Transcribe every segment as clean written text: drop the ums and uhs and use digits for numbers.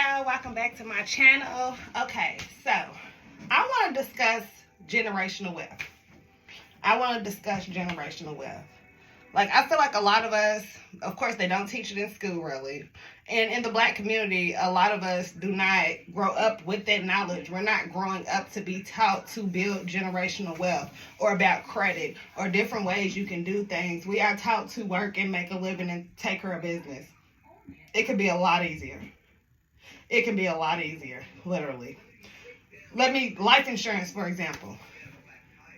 y'all, welcome back to my channel. Okay, so I want to discuss generational wealth. Like, I feel like a lot of us, of course, they don't teach it in school really. And in the black community, a lot of us do not grow up with that knowledge. We're not growing up to be taught to build generational wealth or about credit or different ways you can do things. We are taught to work and make a living and take care of business. It could be a lot easier. Literally. Life insurance, for example.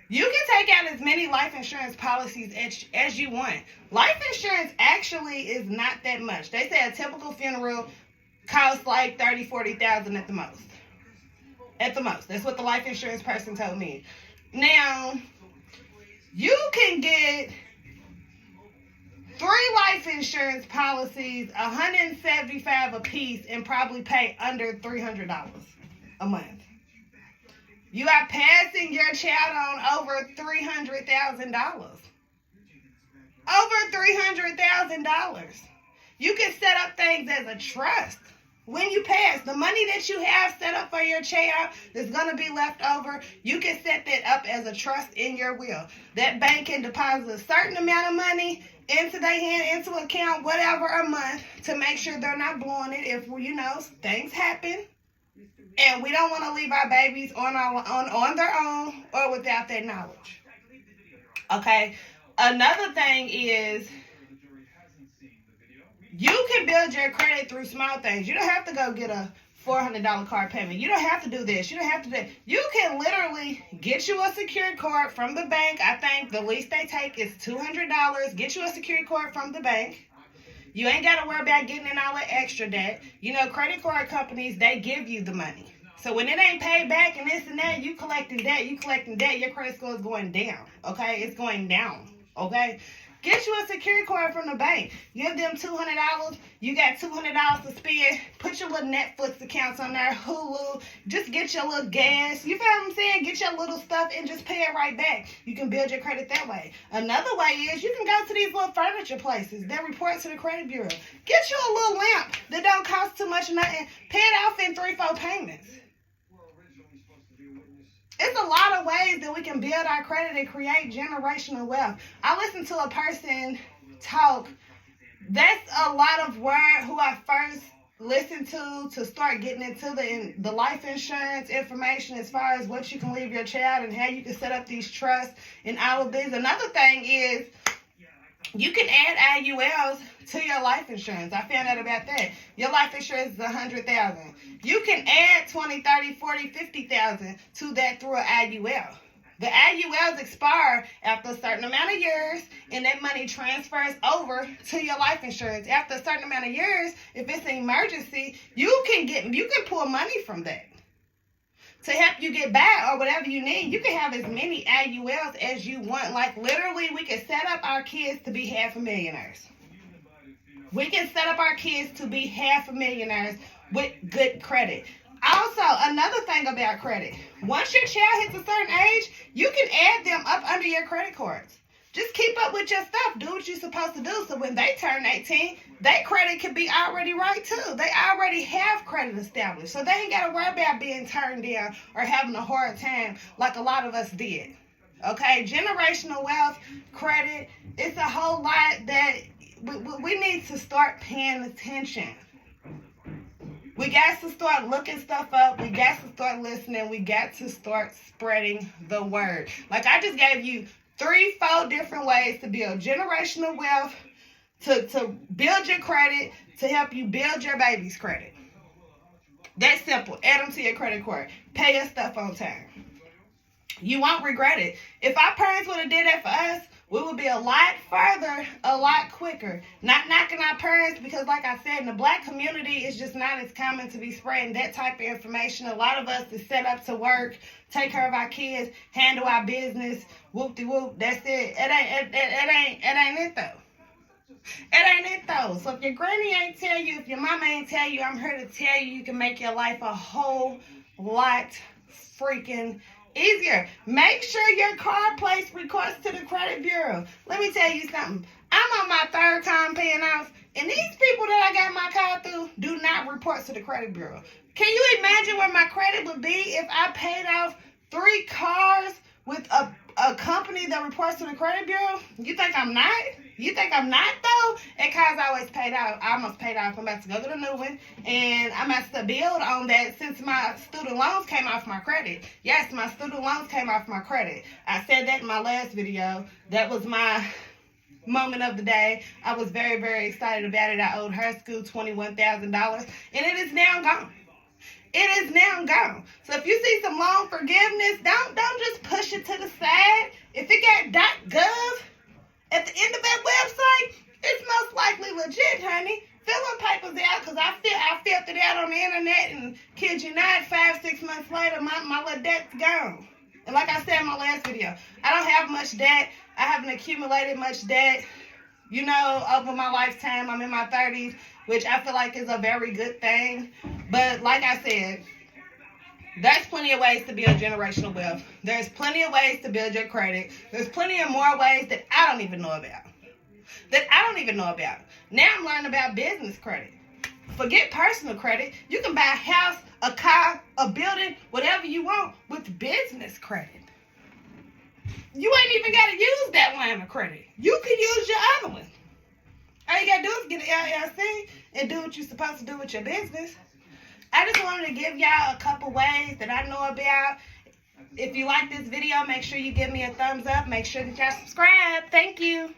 You can take out as many life insurance policies as you want. Life insurance actually is not that much. They say a typical funeral costs like $30,000, $40,000 at the most. At the most. That's what the life insurance person told me. Now, you can get 3 life insurance policies, $175 a piece, and probably pay under $300 a month. You are passing your child on over $300,000. Over $300,000. You can set up things as a trust. When you pass, the money that you have set up for your child that's going to be left over, you can set that up as a trust in your will. That bank can deposit a certain amount of money into their hand, into account, whatever a month, to make sure they're not blowing it if, things happen. And we don't want to leave our babies on their own or without that knowledge. Okay? Another thing is, you can build your credit through small things. You don't have to go get a $400 card payment. You don't have to do this. You don't have to do that. You can literally get you a secured card from the bank. I think the least they take is $200. Get you a secured card from the bank. You ain't got to worry about getting in all that extra debt. Credit card companies, they give you the money. So when it ain't paid back and this and that, you collecting debt, your credit score is going down, okay? It's going down, okay? Get you a security card from the bank. Give them $200. You got $200 to spend. Put your little Netflix accounts on there, Hulu. Just get your little gas. You feel what I'm saying? Get your little stuff and just pay it right back. You can build your credit that way. Another way is you can go to these little furniture places that report to the credit bureau. Get you a little lamp that don't cost too much nothing. Pay it off in 3-4 payments. It's a lot of ways that we can build our credit and create generational wealth. I listened to a person talk. That's a lot of who I first listened to start getting into the life insurance information as far as what you can leave your child and how you can set up these trusts and all of this. Another thing is you can add IULs to your life insurance. I found out about that. Your life insurance is $100,000. You can add $20,000, $30,000, $40,000, $50,000 to that through an IUL. The IULs expire after a certain amount of years, and that money transfers over to your life insurance. After a certain amount of years, if it's an emergency, you can pull money from that to help you get by or whatever you need. You can have as many IULs as you want. Like, literally, we can set up our kids to be half a millionaires. We can set up our kids to be half a millionaires with good credit. Also, another thing about credit, once your child hits a certain age, you can add them up under your credit cards. Just keep up with your stuff. Do what you're supposed to do. So when they turn 18, their credit can be already right too. They already have credit established. So they ain't got to worry about being turned down or having a hard time like a lot of us did. Okay, generational wealth, credit, it's a whole lot that we need to start paying attention. We got to start looking stuff up. We got to start listening. We got to start spreading the word. Like, I just gave you 3-4 different ways to build generational wealth, to build your credit, to help you build your baby's credit. That's simple. Add them to your credit card. Pay your stuff on time. You won't regret it. If our parents would have did that for us, we would be a lot further, a lot quicker. Not knocking our parents, because like I said, in the black community, it's just not as common to be spreading that type of information. A lot of us is set up to work, take care of our kids, handle our business, whoop-de-whoop, that's it. It ain't it though. It ain't it though. So if your granny ain't tell you, if your mama ain't tell you, I'm here to tell you, you can make your life a whole lot freaking easier. Make sure your card place request to the credit bureau. Let me tell you something. I'm on my third time paying off, and these people that I got my car through do not report to the credit bureau. Can you imagine where my credit would be if I paid off 3 cars with a company that reports to the credit bureau? You think I'm not? You think I'm not, though? And cars always paid out. I almost paid off. I'm about to go to the new one, and I'm about to build on that since my student loans came off my credit. Yes, my student loans came off my credit. I said that in my last video. That was my moment of the day. I was very, very excited about it. I owed her school $21,000, and it is now gone. It is now gone. So if you see some loan forgiveness, don't just push it to the side. If it got .gov at the end of that website, it's most likely legit, honey. Fill them papers out, because I filled it out on the internet, and kid you not, 5-6 months later, my little debt's gone. And like I said in my last video, I don't have much debt. I haven't accumulated much debt, you know, over my lifetime. I'm in my 30s, which I feel like is a very good thing. But like I said, there's plenty of ways to build generational wealth. There's plenty of ways to build your credit. There's plenty of more ways that I don't even know about. Now I'm learning about business credit. Forget personal credit. You can buy a house, a car, a building, whatever you want with business credit. You ain't even got to use that line of credit. You can use your other one. All you got to do is get an LLC and do what you're supposed to do with your business. I just wanted to give y'all a couple ways that I know about. If you like this video, make sure you give me a thumbs up. Make sure that y'all subscribe. Thank you.